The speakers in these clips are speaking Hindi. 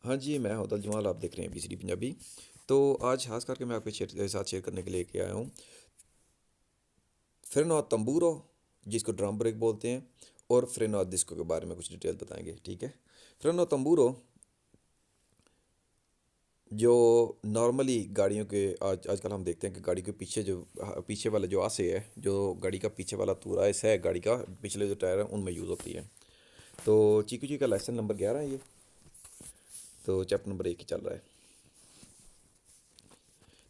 हाँ जी, मैं हूँ अब्दुल जमाल, आप देख रहे हैं बीसीडी पंजाबी। तो आज ख़ास करके मैं आपके साथ शेयर करने के लिए लेके आया हूँ फ्रेनो तंबूरो, जिसको ड्रम ब्रेक बोलते हैं, और फ्रेनो डिस्को के बारे में कुछ डिटेल बताएंगे। ठीक है। फ्रेनो तंबूरो जो नॉर्मली गाड़ियों के आजकल हम देखते हैं कि गाड़ी के पीछे जो पीछे वाला जो आसे है, जो गाड़ी का पीछे वाला पूरा हिस्सा है गाड़ी का, पिछले जो टायर हैं उनमें यूज़ होती है। तो चीकू जी का लाइसेंस नंबर 11 है ये। तो चैप्टर नंबर 1 ही चल रहा है।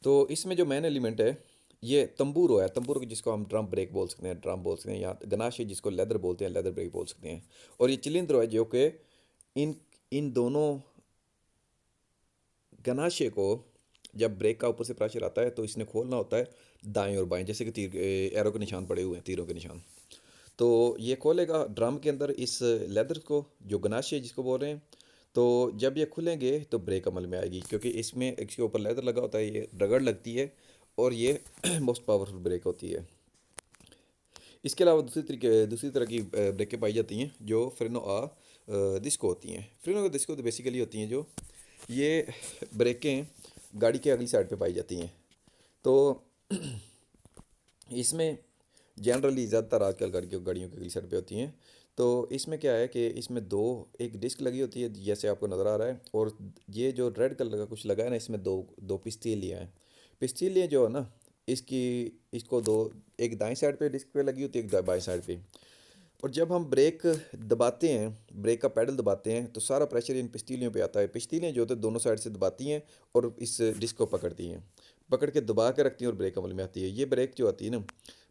तो इसमें जो मेन एलिमेंट है ये तंबूरो है। तंबूरो को जिसको हम ड्रम ब्रेक बोल सकते हैं, ड्रम बोल सकते हैं, या गनाशे जिसको लेदर बोलते हैं, लेदर ब्रेक बोल सकते हैं। और ये चिलिंद्रो है जो कि इन इन दोनों गनाशे को जब ब्रेक का ऊपर से प्रेशर आता है तो इसने खोलना होता है दाएं और बाएं, जैसे कि तीर एरो के निशान पड़े हुए हैं, तीरों के निशान। तो ये खोलेगा ड्रम के अंदर इस लेदर को, जो गनाशे जिसको बोल रहे हैं। तो जब ये खुलेंगे तो ब्रेक अमल में आएगी, क्योंकि इसमें इसके ऊपर लेदर लगा होता है, ये रगड़ लगती है और ये मोस्ट पावरफुल ब्रेक होती है। इसके अलावा दूसरी तरह की ब्रेकें पाई जाती हैं जो फ्रेनो डिस्को होती हैं। फ्रेनो डिस्को तो बेसिकली होती हैं जो ये ब्रेकें गाड़ी के अगली साइड पे पाई जाती हैं। तो इसमें जनरली ज़्यादातर आजकल गाड़ियों की अगली साइड पे होती हैं। तो इसमें क्या है कि इसमें दो एक डिस्क लगी होती है जैसे आपको नज़र आ रहा है, और ये जो रेड कलर का कुछ लगा है ना, इसमें दो दो पिस्तीलियाँ हैं। पिस्तीलियाँ जो है ना, इसकी इसको दो, एक दाएं साइड पे डिस्क पे लगी होती है, एक बाएं साइड पे। और जब हम ब्रेक दबाते हैं, ब्रेक का पैडल दबाते हैं, तो सारा प्रेशर इन पिस्तीलियों पे आता है। पिस्तीलियाँ जो होते हैं दोनों साइड से दबाती हैं और इस डिस्क को पकड़ती हैं, पकड़ के दबा के रखती हैं और ब्रेक अमल में आती है। ये ब्रेक जो आती है ना,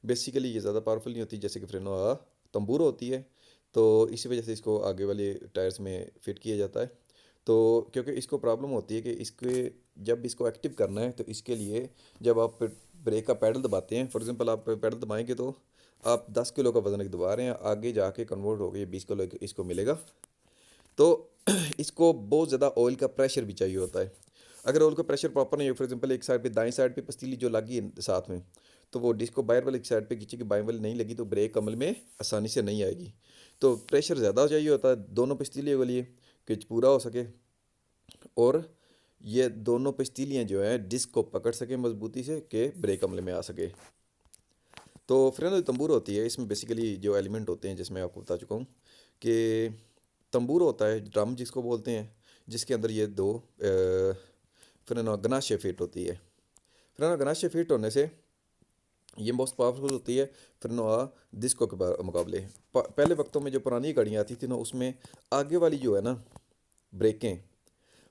बेसिकली ये ज़्यादा पावरफुल नहीं होती जैसे कि फ्रेनो तंबूरो होती है। तो इसी वजह से इसको आगे वाले टायर्स में फिट किया जाता है। तो क्योंकि इसको प्रॉब्लम होती है कि इसके जब इसको एक्टिव करना है तो इसके लिए जब आप ब्रेक का पैडल दबाते हैं, फॉर एग्जांपल आप पैडल दबाएंगे तो आप 10 किलो का वजन एक दबा रहे हैं, आगे जाके कन्वर्ट हो गए 20 किलो इसको मिलेगा। तो इसको बहुत ज़्यादा ऑयल का प्रेशर भी चाहिए होता है। अगर ऑयल का प्रेशर प्रॉपर नहीं हो, फॉर एग्जांपल एक साइड पे दाएं साइड पे पतीली जो लगी है साथ में, तो वो डिस्क को बाहर वाली साइड पे खींची कि बाएं वाली नहीं लगी तो ब्रेक अमल में आसानी से नहीं आएगी। तो प्रेशर ज़्यादा चाहिए होता है दोनों पतीलियों के लिए कि पूरा हो सके, और ये दोनों पतीलियाँ जो हैं डिस्क को पकड़ सके मजबूती से कि ब्रेक अमल में आ सके। तो फ्रेनो तंबूर होती है, इसमें बेसिकली जो एलिमेंट होते हैं जिसमें आपको बता चुका हूँ कि तंबूर होता है ड्रम जिसको बोलते हैं, जिसके अंदर ये दो फ्रेनो गनाशे फिट होती है। फ्रेनो गनाशे फिट होने से ये मोस्ट पावरफुल होती है फ्रेनो डिस्को के मुकाबले। पहले वक्तों में जो पुरानी गाड़ियाँ आती थी ना, उसमें आगे वाली जो है ना ब्रेकें,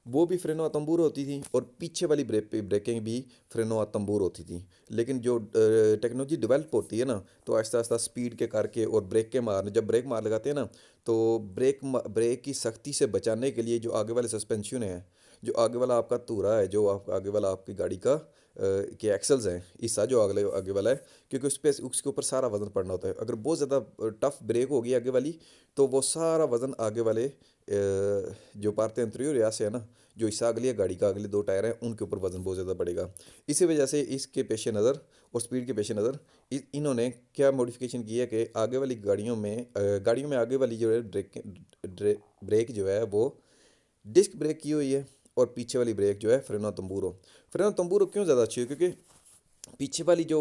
वो भी फ्रेनो तंबूर होती थी, और पीछे वाली ब्रेकें भी फ्रेनो तंबूर होती थी। लेकिन जो टेक्नोलॉजी डेवलप होती है ना, तो आहिस्ता आहिस्ता स्पीड के करके और ब्रेक के मारने, जब ब्रेक मार लगाते हैं ना, तो ब्रेक की सख्ती से बचाने के लिए जो आगे वाले सस्पेंशन है, जो आगे वाला आपका धूरा है, जो आप आगे वाला आपकी गाड़ी का के एक्सल्स हैं, हिस्सा जो आगे आगे वाला है, क्योंकि उस पर उसके ऊपर सारा वजन पड़ना होता है। अगर बहुत ज़्यादा टफ ब्रेक होगी आगे वाली, तो वो सारा वजन आगे वाले जो पार्टे अंतरियर या से है ना, जो हिस्सा अगली है गाड़ी का, अगले दो टायर हैं उनके ऊपर वजन बहुत ज़्यादा पड़ेगा। इसी वजह से इसके पेश नज़र और स्पीड के पेश नज़र इन्होंने क्या मॉडिफिकेशन की है कि आगे वाली गाड़ियों में आगे वाली जो है ब्रेक जो है वो डिस्क ब्रेक की हुई है, और पीछे वाली ब्रेक जो है फ्रेनो तंबूरो क्यों ज़्यादा अच्छी है, क्योंकि पीछे वाली जो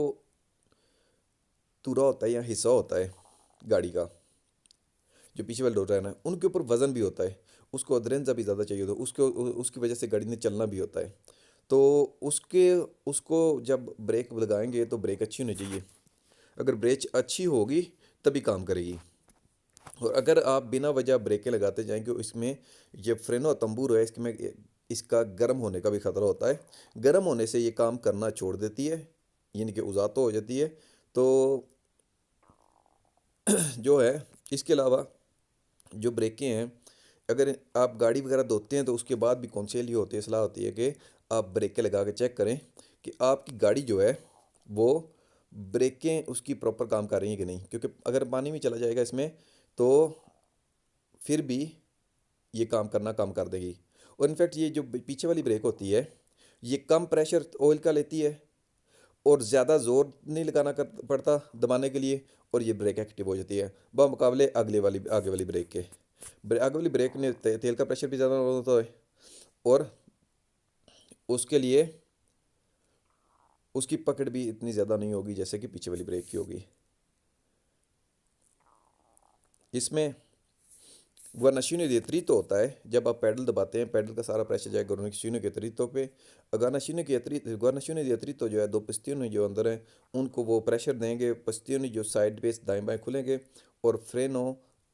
तुरा होता है या हिस्सा होता है गाड़ी का, जो पीछे वाले डोर है ना, उनके ऊपर वजन भी होता है। उसको अदरेंजा भी ज़्यादा चाहिए होता है, उसको उसकी वजह से गाड़ी ने चलना भी होता है। तो उसके उसको जब ब्रेक लगाएंगे तो ब्रेक अच्छी होनी चाहिए। अगर ब्रेक अच्छी होगी तभी काम करेगी। और अगर आप बिना वजह ब्रेकें लगाते जाएंगे, इसमें ये फ्रेनो तंबूर है, इसमें इसका गर्म होने का भी खतरा होता है। गर्म होने से ये काम करना छोड़ देती है, यानी कि उजातो हो जाती है। तो जो है, इसके अलावा जो ब्रेकें हैं, अगर आप गाड़ी वगैरह धोते हैं तो उसके बाद भी कौनसेली होती है, सलाह होती है कि आप ब्रेकें लगा के चेक करें कि आपकी गाड़ी जो है वो ब्रेकें उसकी प्रॉपर काम कर रही हैं कि नहीं, क्योंकि अगर पानी में चला जाएगा इसमें तो फिर भी ये काम करना कम कर देगी। और इनफैक्ट ये जो पीछे वाली ब्रेक होती है, ये कम प्रेशर ऑयल का लेती है और ज़्यादा ज़ोर नहीं लगाना पड़ता दबाने के लिए, और ये ब्रेक एक्टिव हो जाती है मुकाबले आगे वाली ब्रेक के। आगे वाली ब्रेक ने तेल का प्रेशर भी ज़्यादा होता है, और उसके लिए उसकी पकड़ भी इतनी ज़्यादा नहीं होगी जैसे कि पीछे वाली ब्रेक की होगी। इसमें guarniciones diatrito होता है, जब आप पैडल दबाते हैं पैडल का सारा प्रेशर जाएगा guarniciones diatrito पे। guarniciones diatrito जो है दो पिस्टियों जो अंदर हैं उनको वो प्रेशर देंगे, पिस्टियों जो साइड पे दाएं बाएं खुलेंगे और फ्रेनो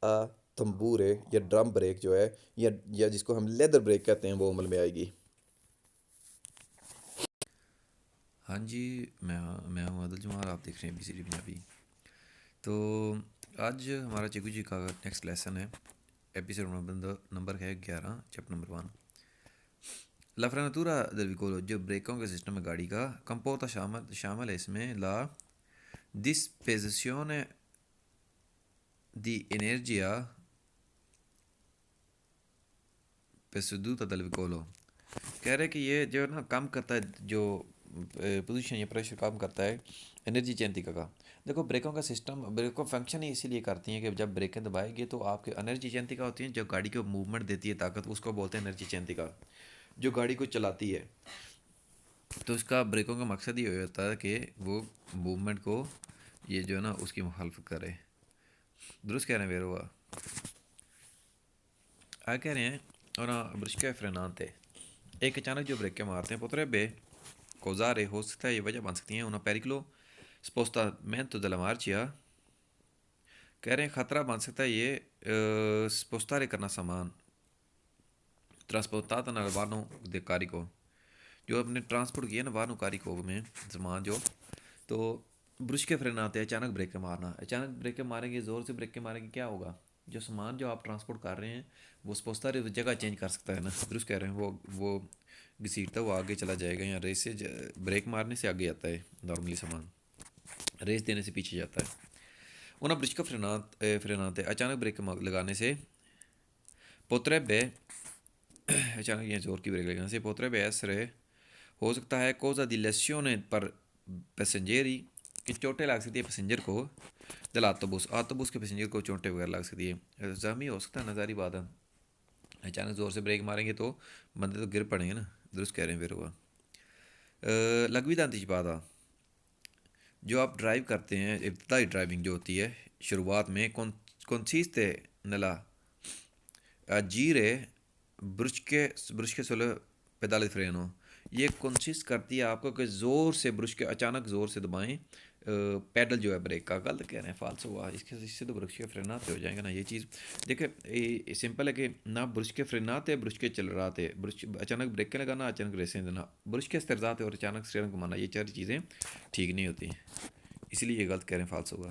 आ तंबूरे या ड्रम ब्रेक जो है या जिसको हम लेदर ब्रेक कहते हैं वो अमल में आएगी। हाँ जी, मैं हूँ आदिल जमाल, आप देख रहे हैं बीसीडी पंजाबी। तो आज हमारा चिकू जी का नेक्स्ट लेसन है। एपिसोड नंबर है 11, चैप्टर नंबर 1। ला frenatura del vicolo जो ब्रेकों के सिस्टम है गाड़ी का कंपोता शामिल शामिल है इसमें ला disposizione di energia perceduta dal vicolo। कह रहे कि ये जो है ना काम करता है, जो पोजीशन या प्रेशर काम करता है एनर्जी चेंतिका का। देखो ब्रेकों का सिस्टम, ब्रेकों फंक्शन ही इसीलिए करती हैं कि जब ब्रेकें दबाएंगे तो आपके एनर्जी चेंतिका होती है जो गाड़ी को मूवमेंट देती है, ताकत, उसको बोलते हैं एनर्जी चेंतिका, जो गाड़ी को चलाती है। तो इसका ब्रेकों का मकसद ये होता है कि वो मूवमेंट को, ये जो है ना उसकी मुखालफत करे। दुरुस्त कह रहे हैं वेर हुआ आ कह रहे हैं। और ब्रिस्का फ्रेनाते एक अचानक जो ब्रेक मारते हैं पोतरे causare हो सकता है, ये वजह बन सकती हैं una pericolo spostamento della marcia। कह रहे हैं ख़तरा बन सकता है ये स्पोस्तारे करना सामान ट्रांसपोर्टाता nel vano de carico, जो अपने ट्रांसपोर्ट किया ना वाहनों कारिको में सामान जो। तो ब्रुश के फ्रेन आते हैं, अचानक ब्रेक मारना, अचानक ब्रेक मारेंगे, ज़ोर से ब्रेक मारेंगे, क्या होगा, जो सामान जो आप ट्रांसपोर्ट कर रहे हैं वो स्पोस्तारे जगह चेंज कर सकता है ना। दुरुस्त कह रहे हैं, वो घसीटता हुआ आगे चला जाएगा, या रेस से ब्रेक मारने से आगे आता है नॉर्मली सामान, रेस देने से पीछे जाता है। उन्हें ब्रिज का फ्रेनाते अचानक ब्रेक लगाने से पोत्रेबे अचानक ये जोर की ब्रेक लगाने से पोत्रेबे ऐसरे हो सकता है कोजा दी लेसियोने पर पैसेंजरी कि चोटें लग सकती है पैसेंजर को, दल आटोबूस के पैसेंजर को चोटें वगैरह लग सकती है, जख्मी हो सकता है, नज़ारी बात है। अचानक ज़ोर से ब्रेक मारेंगे तो बंदे तो गिर पड़ेंगे ना। दुरुस्त कह रहे हैं फिर हुआ लगवी दांतिश बाधा, जो आप ड्राइव करते हैं, इब्तदाई ड्राइविंग जो होती है शुरुआत में consiste nella agire brusche sulle pedale di freno। ये कंसिस्ट करती है आपको कि ज़ोर से ब्रश के अचानक ज़ोर से दबाएं पैडल जो है ब्रेक का। गलत कह रहे हैं, फालतू हुआ, इससे तो ब्रश के फ्रेनाते हो जाएंगे ना। ये चीज़ देखिए सिंपल है कि ना ब्रश के फ्रेनाते ब्रश के चल रहा थे, ब्रश अचानक ब्रेक के लगाना, अचानक रेसें देना, ब्रश के स्थिरजाते और अचानक स्टीयरिंग घुमाना, ये चार चीज़ें ठीक नहीं होती, इसलिए ये गलत कह रहे हैं, फालतू हुआ।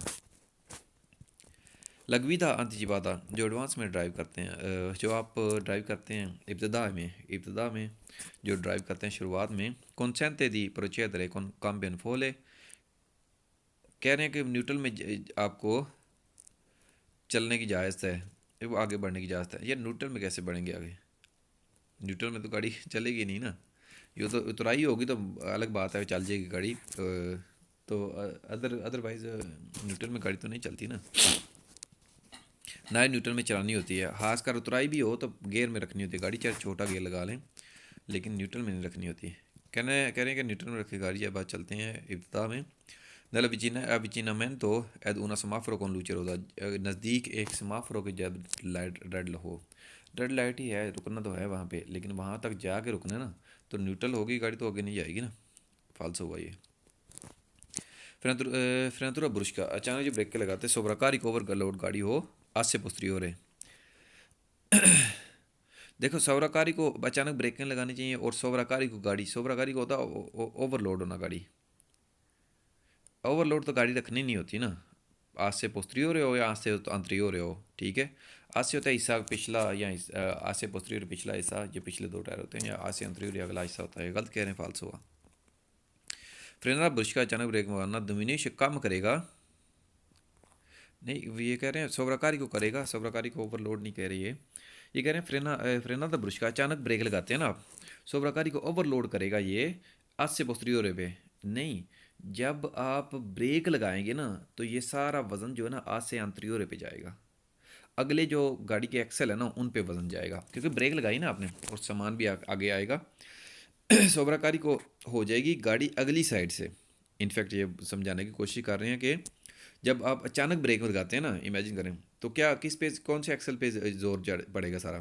लगवीदा अंतजिबादा जो एडवांस में ड्राइव करते हैं, जो आप ड्राइव करते हैं इब्तदा में जो ड्राइव करते हैं शुरुआत में, consente di procedere con cambio in folle। कह रहे हैं कि न्यूट्रल में आपको चलने की इजाज़त है, वो आगे बढ़ने की इजाज़त है। ये न्यूट्रल में कैसे बढ़ेंगे आगे, न्यूट्रल में तो गाड़ी चलेगी नहीं ना। ये तो उतराई होगी तो अलग बात है, चल जाएगी गाड़ी, तो अदरवाइज़ न्यूट्रल में गाड़ी तो नहीं चलती ना। ना ही न्यूट्रल में चलानी होती है, खासकर उतराई भी हो तो गियर में रखनी होती है गाड़ी, चाहे छोटा गियर लगा लें, लेकिन न्यूट्रल में नहीं रखनी होती। कह रहे हैं कि न्यूट्रल में रखी गाड़ी जब बात चलते हैं इब्तदा में। नल अविचिनामेंटो add una semáforo con luce rosa, नज़दीक एक semáforo के जब लाइट रेड लाइट ही है, रुकना तो है वहाँ पे, लेकिन वहाँ तक जाके रुकना है ना, तो न्यूट्रल होगी गाड़ी तो आगे नहीं जाएगी ना, फालतू हुआ ये। फ्रेनातुरा ब्रुश का अचानक जो ब्रेक के लगाते सोवराकारी को ओवरलोड गाड़ी हो आज से पोस्टीरियर है। देखो सोवराकारी को अचानक ब्रेकें लगानी चाहिए, और सोवराकारी को होता है ओवरलोड होना गाड़ी। ओवरलोड तो गाड़ी रखनी नहीं होती ना, आज से पोस्टीरियर हो या आज से अंतरियर हो, ठीक है। आज से होता है हिस्सा पिछला, या आज से पोस्टीरियर पिछला हिस्सा, जो पिछले दो टायर होते हैं, या आज से अंतरियर अगला हिस्सा होता है। गलत कह रहे हैं, फालतू हुआ। फ्रेनरा ब्रश का अचानक ब्रेक मारना दोमिनेश कम करेगा, नहीं ये कह रहे हैं सोवराकारी को करेगा, सोवराकारी को ओवरलोड नहीं कह रही है। ये कह रहे हैं फ्रेना द ब्रश का अचानक ब्रेक लगाते हैं ना आप, सोवराकारी को ओवरलोड करेगा ये आज से पोस्टीरियर पे नहीं। जब आप ब्रेक लगाएंगे ना तो ये सारा वज़न जो है ना आज से अंतरियर पे जाएगा, अगले जो गाड़ी के एक्सेल है ना उन पे वजन जाएगा, क्योंकि ब्रेक लगाई ना आपने और सामान भी आगे आएगा। सोबराकारी को हो जाएगी गाड़ी अगली साइड से। इनफैक्ट ये समझाने की कोशिश कर रहे हैं कि जब आप अचानक ब्रेक लगाते हैं ना, इमेजिन करें, तो क्या किस पे, कौन से एक्सेल पे जोर पड़ेगा सारा?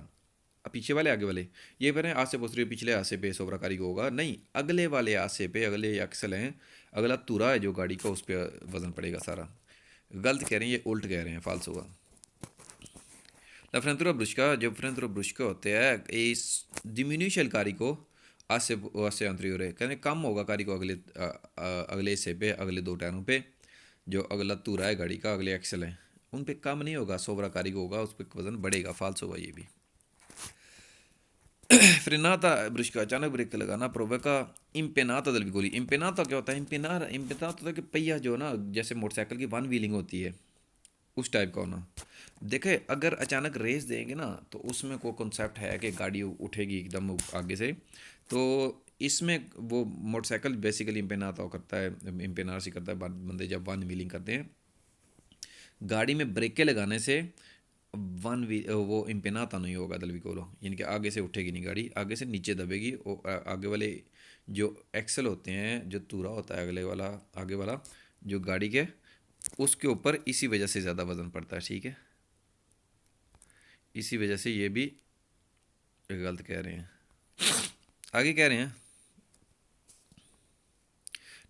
पीछे वाले आगे वाले? ये करें आसे पोस्terior पिछले आसे पे सोबराकारी को होगा? नहीं, अगले वाले आसे पे, अगले एक्सेल हैं, अगला तुरा है जो गाड़ी का, उस पर वजन पड़ेगा सारा। गलत कह रहे हैं, ये उल्ट कह रहे हैं, फाल्स होगा। La frenatura brusca, जब frenatura brusca होते हैं इस डिमिन्यूशल कारी को आसे अंतरियर है, कहने कम होगा कारी को अगले हिस्से पे, अगले दो टायरों पे, जो अगला तुरा है गाड़ी का, अगले एक्सल है, उन पे कम नहीं होगा, सोबरा कारी को होगा, उस पर वजन बढ़ेगा, फाल्स होगा ये भी। फ्रेनाता ब्रश का अचानक ब्रेक लगाना, प्रोवेका इम्पेनाता दल गोली। इम्पेनाता क्या होता है? इम्पेनाता होता है कि पहिया जो ना, जैसे मोटरसाइकिल की वन व्हीलिंग होती है, उस टाइप का होना। देखे अगर अचानक रेस देंगे ना तो उसमें कोई कॉन्सेप्ट है कि गाड़ी उठेगी एकदम आगे से, तो इसमें वो मोटरसाइकिल बेसिकली इम्पेनाता करता है, इम्पेनार से करता है बंदे जब वन व्हीलिंग करते हैं। गाड़ी में ब्रेकें लगाने से वो इम्पेनाता नहीं होगा दलवी को, यानी कि आगे से उठेगी नहीं गाड़ी, आगे से नीचे दबेगी। और आगे वाले जो एक्सल होते हैं, जो तूरा होता है अगले वाला, आगे वाला जो गाड़ी के, उसके ऊपर इसी वजह से ज़्यादा वजन पड़ता है, ठीक है। इसी वजह से ये भी गलत कह रहे हैं। आगे कह रहे हैं,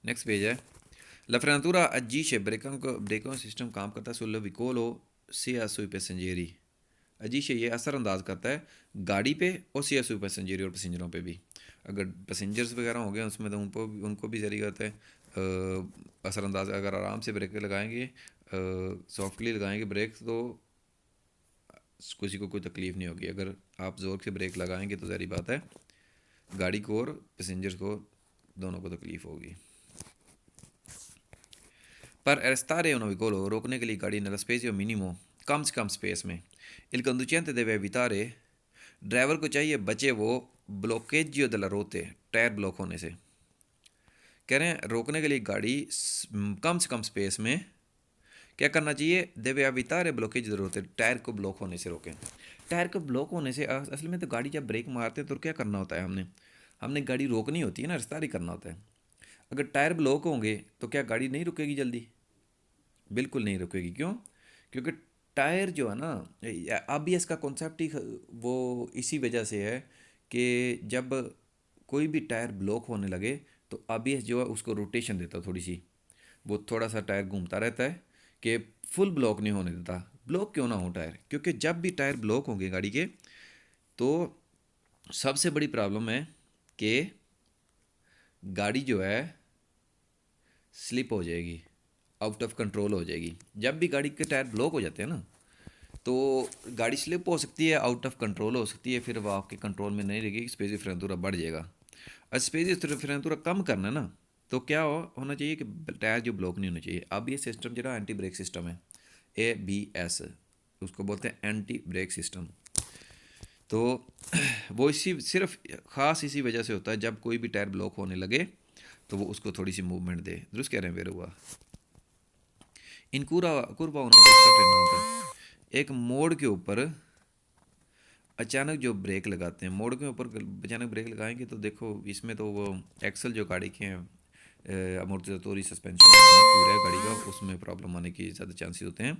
नेक्स्ट पेज है, La frenatura agisce ब्रेकों सिस्टम काम करता है सुल्लो विकोलो sia sui passeggeri। agisce ये असर अंदाज करता है गाड़ी पे और sia sui passeggeri, और पैसेंजरों पे भी। अगर पैसेंजर्स वगैरह हो गए उसमें तो उनको भी जरिए करता है असरअंदाज। अगर आराम से ब्रेक लगाएंगे, सॉफ्टली लगाएंगे ब्रेक, तो किसी को कोई तकलीफ़ नहीं होगी। अगर आप ज़ोर से ब्रेक लगाएंगे तो ज़ाहिर बात है गाड़ी को और पैसेंजर्स को दोनों को तकलीफ़ होगी। पर arrestare una veicolo, रोकने के लिए गाड़ी nella spazio minimo, कम से कम स्पेस में, il conducente deve evitare, driver को चाहिए बचे वो ब्लॉकेजियो della rotte, टायर ब्लॉक होने से। कह रहे हैं रोकने के लिए गाड़ी कम से कम स्पेस में क्या करना चाहिए? देवे evitare blockage della rotte, tyre को ब्लॉक होने से रोकें। टायर को ब्लॉक होने से असल में तो गाड़ी जब ब्रेक मारते हैं तो क्या करना होता है, हमने हमने गाड़ी रोकनी होती है ना, रफ्तार ही करना होता है। अगर टायर ब्लॉक होंगे तो क्या गाड़ी नहीं रुकेगी जल्दी? बिल्कुल नहीं रुकेगी। क्यों? क्योंकि टायर जो है ना, अभी इसका कॉन्सेप्ट ही वो इसी वजह से है कि जब कोई भी टायर ब्लॉक होने लगे तो अभी जो है उसको रोटेशन देता है थोड़ी सी, वो थोड़ा सा टायर घूमता रहता है कि फुल ब्लॉक नहीं होने देता। ब्लॉक क्यों ना हो टायर? क्योंकि जब भी टायर ब्लॉक होंगे गाड़ी के तो सबसे बड़ी प्रॉब्लम है कि गाड़ी जो है स्लिप हो जाएगी, आउट ऑफ कंट्रोल हो जाएगी। जब भी गाड़ी के टायर ब्लॉक हो जाते हैं ना तो गाड़ी स्लिप हो सकती है, आउट ऑफ कंट्रोल हो सकती है, फिर वो आपके कंट्रोल में नहीं रहेगी, स्पेसियो फ्रेंतुरा बढ़ जाएगा। और स्पेसियो फ्रेंतुरा कम करना है ना, तो क्या होना चाहिए कि टायर जो ब्लॉक नहीं होना चाहिए। अब ये सिस्टम जो एंटी ब्रेक सिस्टम है, ABS, उसको बोलते हैं एंटी ब्रेक सिस्टम। तो वो इसी सिर्फ ख़ास इसी वजह से होता है जब कोई भी टायर ब्लॉक होने लगे तो वो उसको थोड़ी सी मूवमेंट दे। दुरुस्त कह रहे हैं, वेर हुआ इन कुरवा होना। एक मोड़ के ऊपर अचानक जो ब्रेक लगाते हैं, मोड़ के ऊपर अचानक ब्रेक लगाएंगे तो देखो इसमें तो वो एक्सल जो गाड़ी के हैं अमोर्टिजातोरी सस्पेंशन पूरा गाड़ी का, उसमें प्रॉब्लम आने की ज़्यादा चांसेस होते हैं।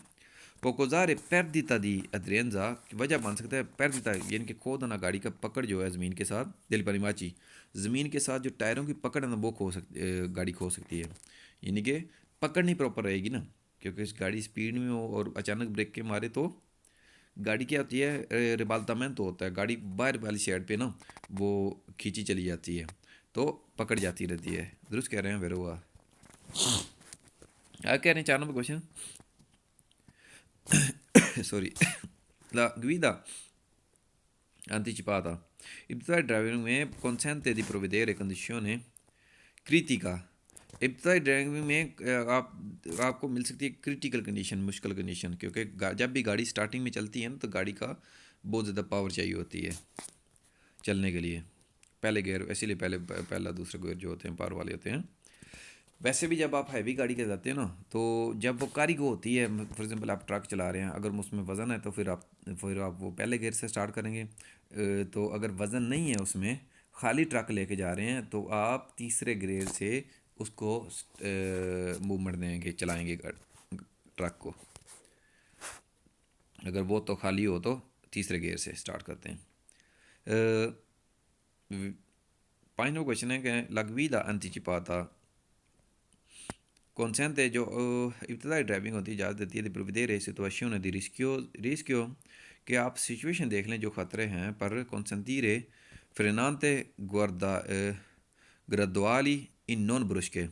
पोकोजारे पैरदिता दी अद्रेंजा की वजह बन सकता है, पैरदिता यानी कि खो देना गाड़ी का पकड़ जो है ज़मीन के साथ, दिल परिमाची ज़मीन के साथ जो टायरों की पकड़ है ना वो खो सकती, गाड़ी खो सकती है। यानी कि पकड़ नहीं प्रॉपर रहेगी ना, क्योंकि इस गाड़ी स्पीड में हो और अचानक ब्रेक के मारे तो गाड़ी क्या होती है, रिबालतामेंट तो होता है, गाड़ी बाहर वाली साइड पे ना वो खींची चली जाती है तो पकड़ जाती रहती है। दुरुस्त कह रहे हैं, वेरो हुआ। क्या कह रहे हैं 4 number question? sorry, la guida anticipata, इब्तदाई ड्राइविंग में consente di provvedere condizione critica। इब्तदाई ड्राइविंग में आपको मिल सकती है क्रिटिकल कंडीशन, मुश्किल कंडीशन, क्योंकि जब भी गाड़ी स्टार्टिंग में चलती है ना तो गाड़ी का बहुत ज़्यादा पावर चाहिए होती है चलने के लिए। पहले गियर, इसीलिए पहला दूसरा गियर जो होते हैं पावर वाले होते हैं। वैसे भी जब आप हैवी गाड़ी के जाते हो ना, तो जब वो कारिगो होती है, फॉर एग्जांपल आप ट्रक चला रहे हैं, अगर उसमें वज़न है तो फिर आप वो पहले गियर से स्टार्ट करेंगे। तो अगर वज़न नहीं है उसमें, खाली ट्रक लेके जा रहे हैं, तो आप तीसरे गियर से उसको मूवमेंट देंगे, चलाएंगे ट्रक को। अगर वो तो खाली हो तो तीसरे गियर से स्टार्ट करते हैं। पांचवा क्वेश्चन है कि la guida anticipata consente जो इब्तदाई ड्राइविंग होती है इजाज़त देती है di prevedere situazioni di rischio कि आप सिचुएशन देख लें जो ख़तरे हैं, पर consentire frenate graduali in non brusche,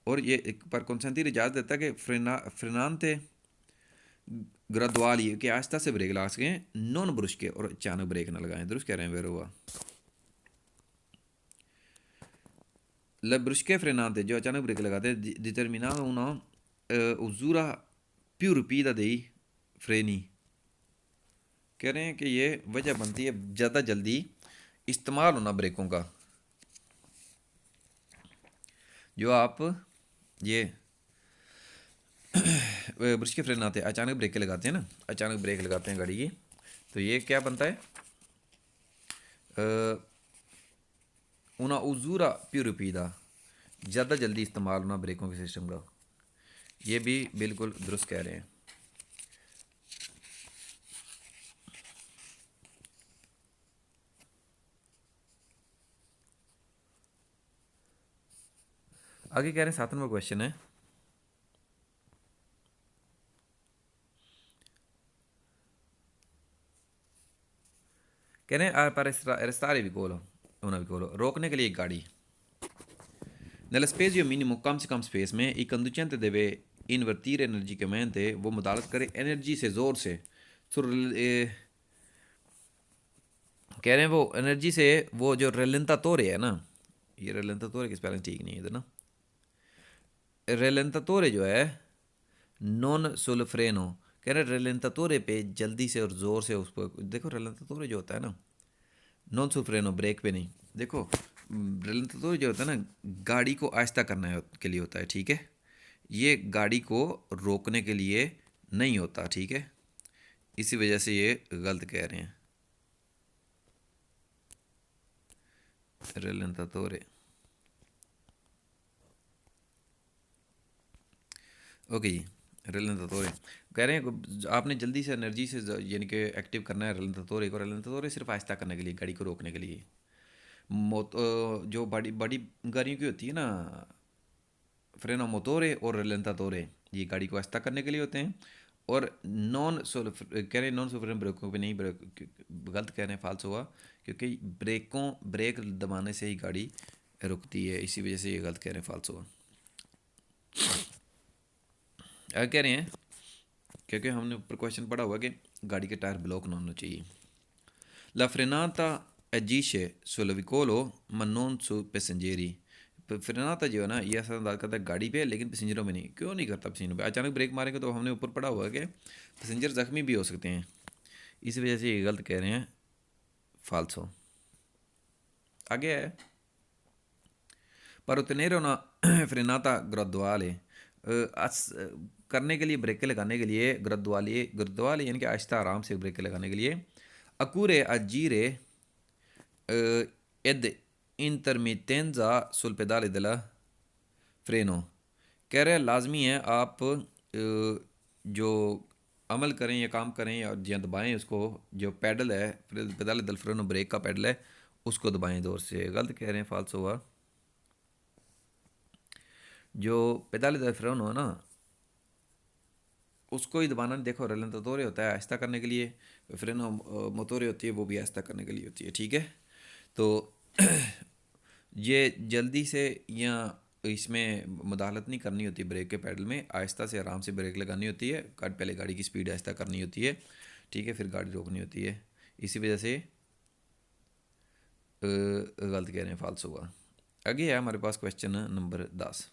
और ये पर consentire इजाज़त देता है कि frenante graduali कि आहिस्ता से ब्रेक लगा सकें, नॉन ब्रुस्के और अचानक ब्रेक ना लगाएं। दुरुस्त कह रहे हैं, वेर हुआ Le brusche frenate जो अचानक ब्रेक लगाते हैं determinano una usura più rapida dei freni, कह रहे हैं कि ये वजह बनती है ज़्यादा जल्दी इस्तेमाल होना ब्रेकों का। जो आप ये ब्रश के फ्रेन आते हैं, अचानक ब्रेक लगाते हैं ना, अचानक ब्रेक लगाते हैं गाड़ी की, तो ये क्या बनता है, उना उजूरा प्यूरिपीदा, ज़्यादा जल्दी इस्तेमाल होना ब्रेकों के सिस्टम का। ये भी बिल्कुल दुरुस्त कह रहे हैं। आगे कह रहे हैं 7वां क्वेश्चन है, कह रहे हैं पर रस्तारे भी खोलो रोकने के लिए एक गाड़ी nella spazio minimo कम से कम स्पेस में एक conducente deve invertire energicamente, वो मुदालत करे एनर्जी से, ज़ोर से, कह रहे हैं वो एनर्जी से, वो जो रेलेंतातोरे है ना, ये रेलेंतातोरे की स्पेलिंग ठीक नहीं है इधर ना, रेलेंतातोरे जो है नॉन सुल्फ्रेनो, कह रहे रेलेंतातोरे पे जल्दी से और ज़ोर से उस पर देखो। रेलेंतातोरे जो होता है ना, नॉन सुल्फ्रेनो ब्रेक पे नहीं, देखो रेलेंतातोरे जो होता है ना, गाड़ी को आहिस्ता करने के लिए होता है, ठीक है। ये गाड़ी को रोकने के लिए नहीं होता, ठीक है। इसी वजह से ये गलत कह रहे हैं। रेलेंतातोरे, ओके जी। रेलेंतातोरे कह रहे हैं आपने जल्दी से एनर्जी से यानी कि एक्टिव करना है रेलेंतातोरे को। रेलेंतातोरे सिर्फ आहिस्ता करने के लिए, गाड़ी को रोकने के लिए। जो बड़ी बड़ी गाड़ियों की होती है ना, फ्रेनो मोटोरे और रेलेंतातोरे, ये गाड़ी को आहिस्ता करने के लिए होते हैं। और कह रहे हैं नॉन सुफ्रेन ब्रेकों पे नहीं, ब्रेक गलत कह रहे हैं, फाल्स हुआ, क्योंकि ब्रेक दबाने से ही गाड़ी रुकती है, इसी वजह से ये गलत कह रहे हैं, फाल्स हुआ। क्या कह रहे हैं, क्योंकि हमने ऊपर क्वेश्चन पढ़ा हुआ कि गाड़ी के टायर ब्लॉक ना होना चाहिए। La frenata agisce sul vicolo ma non su passeggeri, फ्रेनाता जो है ना, ये असरअंदाज करता है गाड़ी पे, लेकिन पैसेंजरों में नहीं। क्यों नहीं करता पैसेंजरों पे? अचानक ब्रेक मारेंगे तो हमने ऊपर पढ़ा हुआ है कि पैसेंजर जख्मी भी हो सकते हैं, इस वजह से ये गलत कह रहे हैं, फाल्सो। आगे है पर ottenere una frenata graduale, करने के लिए, ब्रेक लगाने के लिए, ग्रदवाली यानी कि आहिस्ता आराम से ब्रेक लगाने के लिए, अकूरे अजीरे ed intermittenza sul pedale della freno, कह रहे हैं लाजमी है आप जो अमल करें या काम करें या दबाएं उसको, जो पैडल है, पेदाले दल फ्रेनो ब्रेक का पैडल है, उसको दबाएं ज़ोर से। गलत कह रहे हैं, फाल्स हुआ। जो पेदाले दल फ्रेनो है ना, उसको ही दबाना नहीं। देखो रेलेंतातोरे होता है आहिस्ता करने के लिए, फ्रेनो मोटोरे होती है वो भी आहिस्ता करने के लिए होती है, ठीक है। तो ये जल्दी से या इसमें मुदाखलत नहीं करनी होती ब्रेक के पैडल में, आहिस्ता से आराम से ब्रेक लगानी होती है। पहले गाड़ी की स्पीड आहिस्ता करनी होती है, ठीक है, फिर गाड़ी रोकनी होती है। इसी वजह से गलत कह रहे हैं, फाल्स हुआ। आगे है हमारे पास क्वेश्चन नंबर 10।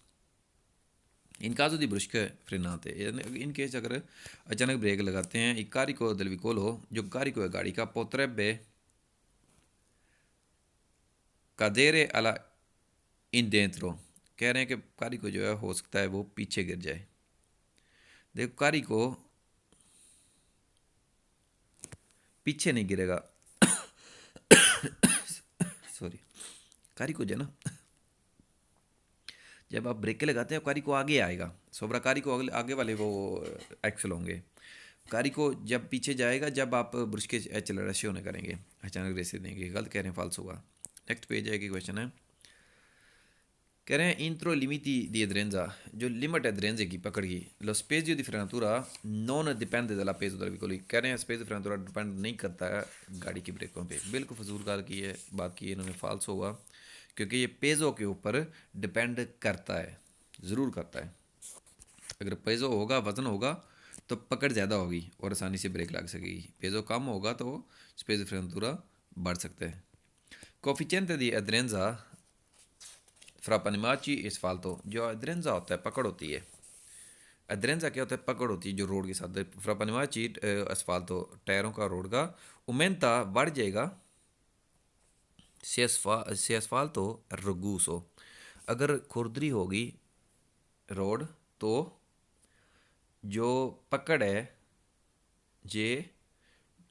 इन caso di brusche frenate, in case अगर अचानक ब्रेक लगाते हैं, il carico del veicolo, जो carico है गाड़ी का, potrebbe cadere alla in dentro, कह रहे हैं कि कारी को जो है हो सकता है वो पीछे गिर जाए। देखो कारी को पीछे नहीं गिरेगा, सॉरी, कारी को जो है ना, जब आप ब्रेक लगाते हैं कारी को आगे आएगा, सोबरा कारी को आगे वाले वो एक्सल होंगे। कारी को जब पीछे जाएगा जब आप ब्रश के एक्सेलरेशन होने करेंगे, अचानक रेसे देंगे। गलत कह रहे हैं, फाल्स होगा। नेक्स्ट पेज है कि क्वेश्चन है, कह रहे हैं इंट्रो लिमिटी दी एड्रेंजा, जो लिमिट एड्रेंजे की पकड़ की लो स्पेजियो दी फ्रेनाtura नॉन डिपेंड della peso della veicoli। कह रहे हैं स्पेस फ्रेनाtura डिपेंड नहीं करता है गाड़ी की ब्रेकों पे। बिल्कुल फजूल कार की है बात की इन्होंने, फाल्स होगा, क्योंकि ये पेजो के ऊपर डिपेंड करता है, ज़रूर करता है। अगर पेजो होगा, वजन होगा, तो पकड़ ज़्यादा होगी और आसानी से ब्रेक लग सकेगी। पेजो कम होगा तो स्पेस फ्रेनाtura बढ़ सकता है। कोफिशिएंटे दी एड्रेंजा फ्रा पनिमाची एस्फाल्टो, जो एड्रेंजा होता है पकड़ होती है। एड्रेंजा क्या होता है, पकड़ होती है जो रोड के साथ। फ्रा पनिमाची एस्फाल्टो टायरों का, रोड का। उमेंता बढ़ जाएगा, से एस्फाल्टो रगूसो, अगर खुरदरी होगी रोड तो जो पकड़ है ये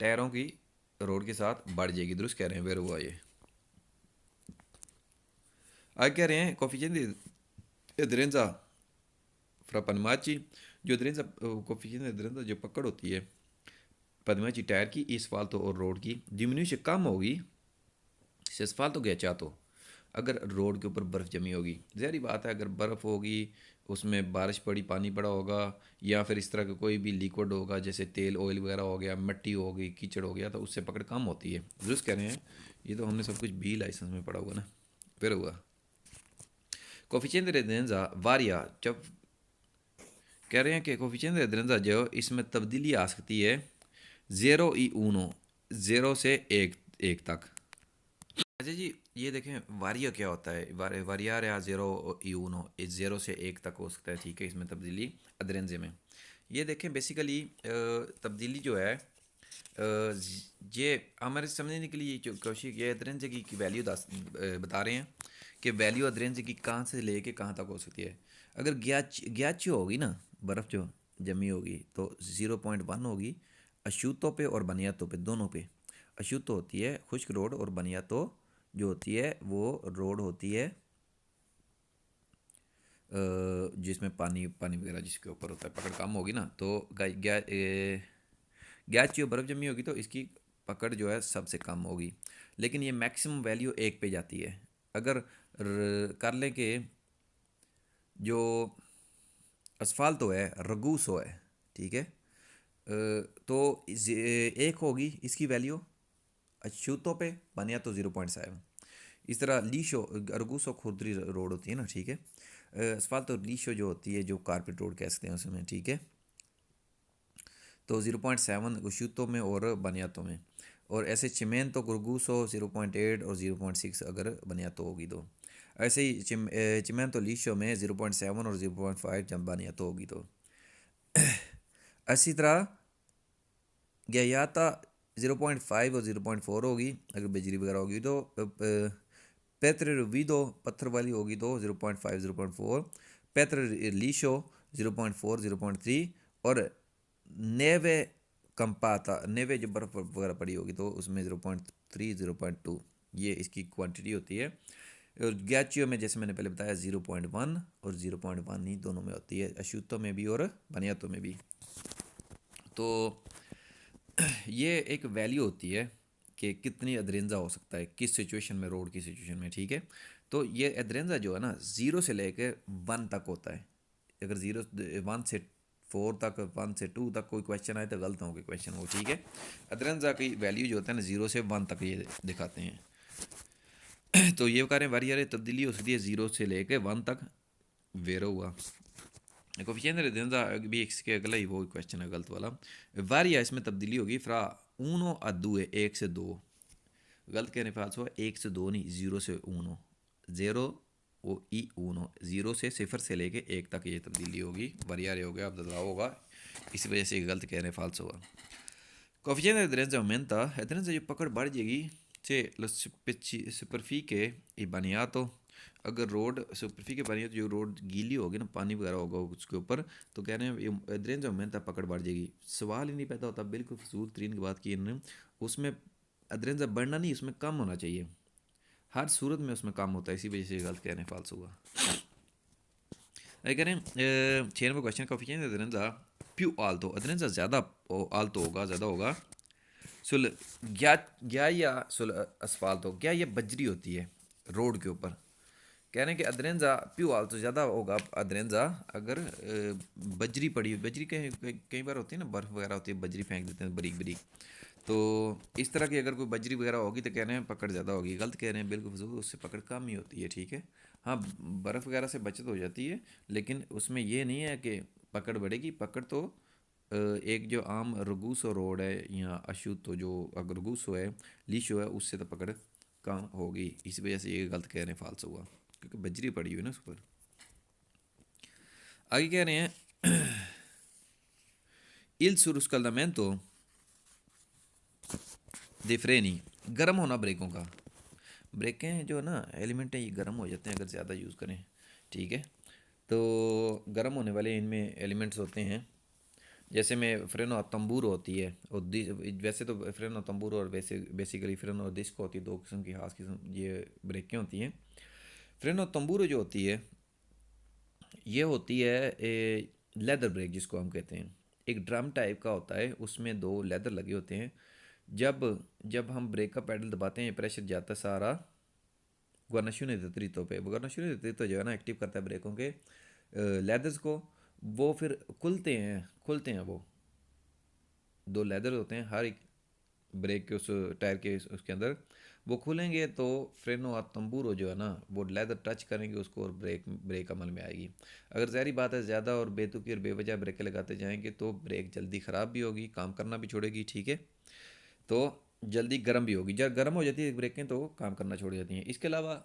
टायरों की रोड के साथ बढ़ जाएगी। दुरुस्त कह रहे हैं, वेर हुआ ये। आगे कह रहे हैं कोफिशिएंट एड्रेंजा फ्रा पनिमाची, जो एड्रेंजा कोफिशिएंट एड्रेंजा जो पकड़ होती है पनिमाची टायर की, एस्फाल्टो और रोड की डिमिन्यूशन कम होगी से एस्फाल्टो गया चाहतो, अगर रोड के ऊपर बर्फ़ जमी होगी। ज़ाहिर बात है, अगर बर्फ़ होगी, उसमें बारिश पड़ी, पानी पड़ा होगा, या फिर इस तरह का कोई भी लिक्विड होगा जैसे तेल ऑयल वगैरह हो गया, मिट्टी हो गई, कीचड़ हो गया, तो उससे पकड़ कम होती है। दुरुस्त कह रहे हैं, ये तो हमने सब कुछ बी लाइसेंस में पढ़ा हुआ ना। फिर हुआ कोफिशिएंट de Denza varia, जब कह रहे हैं कि कोफिशिएंट de Denza जो इसमें तब्दीली आ सकती है 0 y 1, 0 से 1 तक। अच्छा जी, ये देखें वारिया क्या होता है, वारिया या 0 y 1, इस 0 से 1 तक हो सकता है, ठीक है, इसमें तब्दीली अदरेंजे में। ये देखें बेसिकली तब्दीली जो है ये हमारे समझने के लिए जो कोशिश ये अदरेंजे की वैल्यू बता रहे हैं कि वैल्यू अदरेंजे की कहाँ से लेके कहाँ तक हो सकती है। अगर ग्याची होगी ना, बर्फ़ जो जमी होगी, तो 0.1 होगी अशूतों पे और बनियातों पे, दोनों पे। अशुद्ध होती है खुश्क रोड, और बनियातो जो होती है वो रोड होती है जिसमें पानी पानी वगैरह जिसके ऊपर होता है। पकड़ कम होगी ना तो गैस जो बर्फ़ जमी होगी तो इसकी पकड़ जो है सबसे कम होगी, लेकिन ये मैक्सिमम वैल्यू 1 पे जाती है। अगर कर लें कि जो असफाल्टो है रगूसो है, ठीक है, तो 1 होगी इसकी वैल्यू अछूतों पे, बनिया तो 0.7। इस तरह लीशो अरगूसो खुरदरी रोड होती है ना, ठीक है, असफाल्टो लीशो जो होती है जो कारपेट रोड कह सकते हैं उसमें, ठीक है, तो 0.7 अछूतों में और बनियातों में। और ऐसे चिमेंतो गुरगूसो 0.8 और 0.6 अगर बनियातो होगी तो। ऐसे ही चिमेंतो लीशो में 0.7 और 0.5 जब बनियातो होगी तो। इसी तरह गयाता 0.5 और 0.4 होगी अगर बिजली वगैरह होगी तो। पेत्र पत्थर वाली होगी तो 0.5 0.4। पेत्र लीशो 0.4 0.3। और नेवे कंपाता, नेवे जो बर्फ़ वगैरह पड़ी होगी तो उसमें 0.3 0.2 ये इसकी क्वांटिटी होती है। और गैचियो में जैसे मैंने पहले बताया 0.1 और 0.1 ही दोनों में होती है, अशुद्धों में भी और बनियातों में भी। तो ये एक वैल्यू होती है कि कितनी अदरेंजा हो सकता है किस सिचुएशन में, रोड की सिचुएशन में, ठीक है। तो ये अदरेंजा जो है ना 0 से लेकर 1 तक होता है। अगर 1 से 4 तक, 1 से 2 तक कोई क्वेश्चन आए तो गलत होंगे क्वेश्चन वो, ठीक है। अदरेंजा की वैल्यू जो होता है ना 0 से 1 तक ये दिखाते हैं। तो ये कह रहे हैं वारियर तब्दीली हो सकती है 0 से लेकर 1 तक। वेरो हुआ कोफिशिएंट de Denza भी इसके अगला ही वो क्वेश्चन है गलत वाला। वारिया इसमें तब्दीली होगी फ्रा 1 a 2, 1 से 2। गलत कहने पे फाल्स हुआ, 1 से 2 नहीं, 0 से 1, 0 y 1, 0 से 0 से लेके 1 तक ये तब्दीली होगी। वारिया हो गया, अब बदलाव होगा, इसी वजह से गलत कहने फाल्स हुआ। Coefficient de Denza aumenta, Denza जो पकड़ बढ़ जाएगी से superficie e baniato अगर रोड सुपरफिशियल के पानी है तो जो रोड गीली होगी ना, पानी वगैरह होगा उसके ऊपर, तो कह रहे हैं ये अदरेंस में तब पकड़ बढ़ जाएगी। सवाल ही नहीं पैदा होता, बिल्कुल फजूल तरीन की बात की इन्होंने। उसमें अदरेंस बढ़ना नहीं, उसमें कम होना चाहिए, हर सूरत में उसमें कम होता है, इसी वजह से गलत कह रहे हैं, फालतू हुआ। कह रहे हैं 6 नंबर क्वेश्चन कोफिशिएंट अदरेंस प्यू आल्तो, अदरेंस ज़्यादा आल्तो होगा, ज़्यादा होगा सुल क्या क्या या सुल असफाल्ट हो क्या, ये बजरी होती है रोड के ऊपर। कह रहे हैं कि अदरेंजा प्यू आल तो ज़्यादा होगा अदरेंजा अगर बजरी पड़ी हुई, बजरी कई कई बार होती है ना, बर्फ़ वगैरह होती है, बजरी फेंक देते हैं बरीक बरीक। तो इस तरह की अगर कोई बजरी वगैरह होगी तो कह रहे हैं पकड़ ज़्यादा होगी। गलत कह रहे हैं, बिल्कुल फजूल, उससे पकड़ कम ही होती है। ठीक है, हाँ बर्फ़ वगैरह से बचत हो जाती है, लेकिन उसमें ये नहीं है कि पकड़ बढ़ेगी। पकड़ तो एक जो आम रगूसो रोड है या अशुतो जो अगर रगूसो है, लीशो है, उससे तो पकड़ कम होगी। इस वजह से ये गलत कह रहे हैं, फाल्स हुआ, क्योंकि बजरी पड़ी हुई है ना उस पर। आगे कह रहे हैं इल सुरुस्कल्दामेंतो दे फ्रेनी, गर्म होना ब्रेकों का। ब्रेकें जो है ना एलिमेंट है, ये गर्म हो जाते हैं अगर ज़्यादा यूज़ करें। ठीक है, तो गर्म होने वाले इनमें एलिमेंट्स होते हैं, जैसे में फ्रेनो तंबूर होती है और वैसे तो फ्रेनो तंबूर और वैसे बेसिकली फ्रेनो डिस्क होती है, दो किस्म की खास किस्म ये ब्रेकें होती हैं। फ्रेनो तंबूर जो होती है ये होती है लेदर ब्रेक जिसको हम कहते हैं। एक ड्रम टाइप का होता है, उसमें दो लेदर लगे होते हैं। जब जब हम ब्रेक का पैडल दबाते हैं, प्रेशर जाता है सारा गुआनाशु नेतृत्व पे। गुआनाशु नेतृत्व जो है ना एक्टिव करता है ब्रेकों के लेदर्स को। वो फिर खुलते हैं वो दो लेदर होते हैं हर एक ब्रेक के उस टायर के उसके अंदर। वो खुलेंगे तो फ्रेनो और तंबूरो जो है ना वो लेदर टच करेंगे उसको और ब्रेक ब्रेक अमल में आएगी। अगर ज़ाहिर बात है ज़्यादा और बेतुकी और बेवजह ब्रेकें लगाते जाएंगे तो ब्रेक जल्दी ख़राब भी होगी, काम करना भी छोड़ेगी। ठीक है, तो जल्दी गर्म भी होगी। जब गर्म हो जाती है ब्रेकें तो काम करना छोड़ जाती हैं। इसके अलावा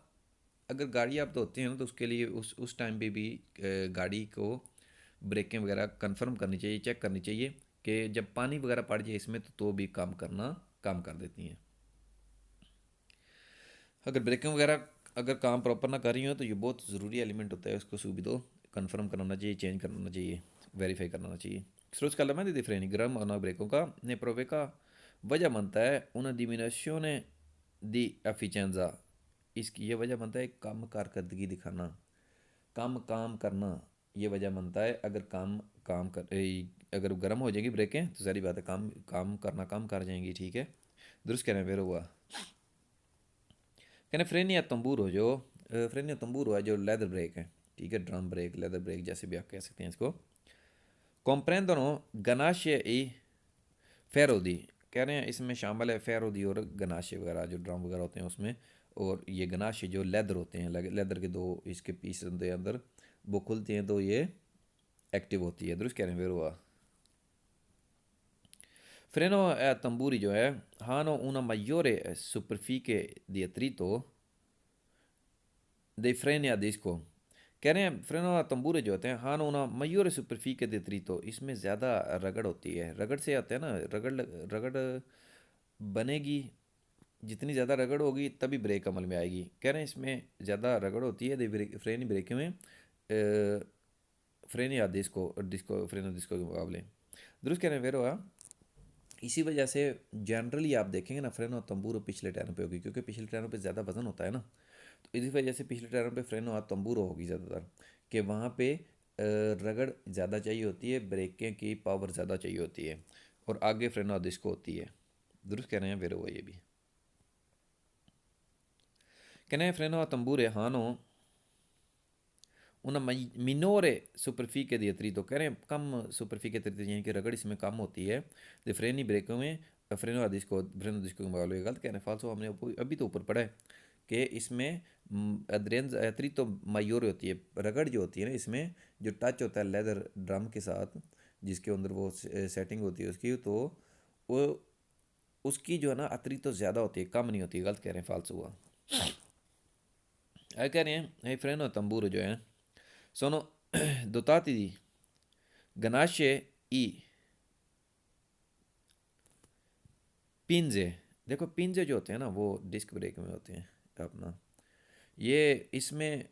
अगर गाड़ी आप धोते हैं ना तो उसके लिए उस टाइम पे भी गाड़ी को ब्रेकें वगैरह कंफर्म करनी चाहिए, चेक करनी चाहिए कि जब पानी वगैरह पड़ जाए इसमें तो भी काम कर देती हैं। अगर ब्रेकें वगैरह अगर काम प्रॉपर ना कर रही हो तो ये बहुत ज़रूरी एलिमेंट होता है, उसको सुबह तो कंफर्म कराना चाहिए, चेंज करना चाहिए, वेरीफाई करना चाहिए। Stroz Calamari di freni gram o no breco का ने provoca वजह बनता है una diminuzione di efficienza, इसकी ये वजह बनता है कम कारकर्दगी दिखाना, कम काम करना। ये वजह बनता है अगर काम काम कर अगर गर्म हो जाएगी ब्रेकें तो सारी बात है काम काम करना कम कर जाएंगी। ठीक है, दुरुस्त कहने फिर हुआ। कहने फ्रेनिया तंबूर हो जो फ्रेनिया तंबूर हुआ जो लेदर ब्रेक है। ठीक है, ड्रम ब्रेक लेदर ब्रेक जैसे भी आप कह सकते हैं इसको। comprendono गनाशे ई फेरोदी, कह रहे हैं इसमें शामिल है फेरोदी और गनाशे वगैरह जो ड्रम वगैरह होते हैं उसमें। और ये गनाशे जो लेदर होते हैं, लेदर के दो इसके पीस होते हैं अंदर, वो खुलते हैं तो ये एक्टिव होती है। दुरुस्त कह रहे हैं फिर हुआ। फ्रेनो तंबूरी जो है हानो una maggiore superficie di attrito dei freni a disco, कह रहे हैं फ्रेनो तंबूरे जो होते हैं हानो una maggiore superficie di attrito, इसमें ज़्यादा रगड़ होती है। रगड़ से आते हैं ना, रगड़ बनेगी, जितनी ज़्यादा रगड़ होगी तभी ब्रेक अमल में आएगी। कह रहे हैं इसमें ज़्यादा रगड़ होती है फ्रेनी ब्रेक में फ्रेनी या डिस्को फ्रेनो डिस्को के मुकाबले। दुरुस्त कह रहे हैं फिर हुआ। इसी वजह से जनरली आप देखेंगे ना फ्रेनो तंबूरो पिछले टायरों पे होगी, क्योंकि पिछले टायरों पे ज़्यादा वजन होता है ना, तो इसी वजह से पिछले टायरों पे फ्रेनो और तंबूरो होगी ज़्यादातर, कि वहाँ पे रगड़ ज़्यादा चाहिए होती है, ब्रेकें की पावर ज़्यादा चाहिए होती है, और आगे फ्रेनो डिस्को होती है। दुरुस्त कह रहे हैं फिर हुआ ये भी। कहने हैं फ्रेनो तंबूरे हानो una minore superficie di attrito, कह रहे हैं कम सुपरफिके attrito यानी कि रगड़ इसमें कम होती है। द फ्रेनी ब्रेकों में फ्रेनो डिस्को के मुकाबले गलत कह रहे हैं, फालसो। हमने अभी तो ऊपर पढ़ा है कि इसमें अद्रेंस attrito मायोर होती है, रगड़ जो होती है ना इसमें, जो टच होता है लेदर ड्रम के साथ जिसके अंदर वो सेटिंग होती है उसकी, तो वो उसकी जो है ना attrito ज़्यादा होती है, कम नहीं होती। गलत कह रहे हैं, फालसो हुआ। कह रहे हैं फ्रेनो तंबूर जो है sono dotati di ganasce i पिंजे। देखो पिंजे जो होते हैं ना वो डिस्क ब्रेक में होते हैं अपना, ये इसमें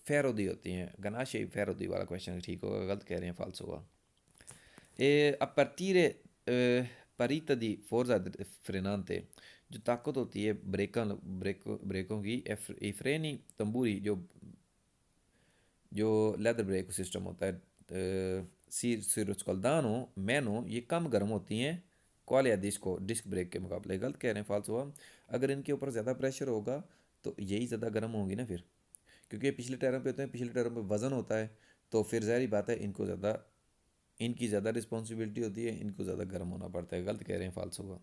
फेरोदी होती हैं, गनाशे फेरोदी वाला क्वेश्चन ठीक होगा, गलत कह रहे हैं, फाल्स होगा। A partire parita di forza frenante, जो ताकत होती है ब्रेकों की, ये फ्रेनी तंबूरी जो लेदर ब्रेक सिस्टम होता है, सिरोस्कल्दानो मैनो, ये कम गर्म होती हैं कॉल या डिस्क ब्रेक के मुकाबले। गलत कह रहे हैं, फाल्स हुआ। अगर इनके ऊपर ज़्यादा प्रेशर होगा तो यही ज़्यादा गर्म होंगी ना फिर, क्योंकि ये पिछले टायरों पे होते हैं, पिछले टायरों पे वज़न होता है, तो फिर ज़ाहिर बात है इनकी ज़्यादा रिस्पॉन्सिबिलिटी होती है, इनको ज़्यादा गर्म होना पड़ता है। गलत कह रहे हैं, फाल्स होगा।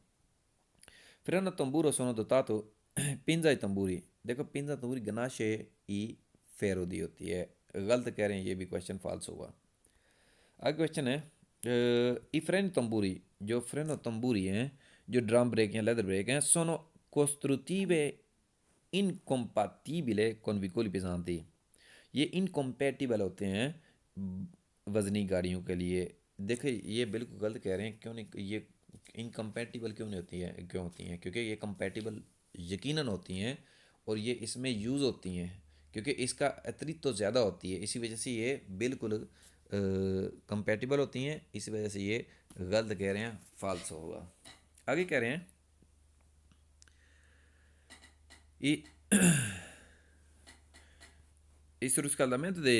फिर ना तंबूरो सोनो दोतातो पिंजा तंबूरी, देखो पिंजा तंबूरी गनाशे ई फेरोदी होती है। गलत कह रहे हैं, ये भी क्वेश्चन फाल्स होगा। आगे क्वेश्चन है ई फ्रेन तंबूरी, जो फ्रेनो तंबूरी हैं, जो ड्रम ब्रेक या लेदर ब्रेक हैं, सोनो कोस्ट्रुतीवे इनकम्पैटिबले con vicoli pesanti, ये इनकम्पैटिबल होते हैं वज़नी गाड़ियों के लिए। देखिए ये बिल्कुल गलत कह रहे हैं, क्यों नहीं ये इनकम्पैटिबल क्यों नहीं होती है, क्यों होती हैं? क्योंकि ये कंपैटिबल यकीनन होती हैं, और ये इसमें यूज़ होती हैं, क्योंकि इसका अतिरिक्त तो ज़्यादा होती है, इसी वजह से ये बिल्कुल कंपैटिबल होती हैं, इस वजह से ये गलत कह रहे हैं, फाल्स होगा। आगे कह रहे हैं ये इस riscaldamento de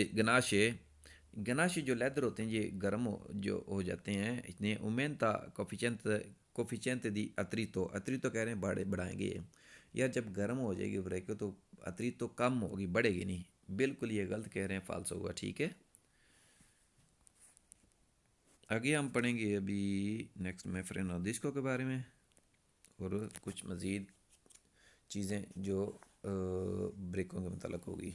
गनाशे जो लेदर होते हैं, ये गर्म जो हो जाते हैं, इतने उमेंता कोफिशेंट दी अत्रितो, अत्रितो कह रहे हैं बढ़ाएंगे ये। यार जब गर्म हो जाएगी ब्रेक तो अत्रितो कम होगी, बढ़ेगी नहीं। बिल्कुल ये गलत कह रहे हैं, फाल्स होगा। ठीक है, आगे हम पढ़ेंगे अभी नेक्स्ट में फ्रेनो डिस्को के बारे में, और कुछ मज़ीद चीज़ें जो ब्रेकों के मतलब होगी।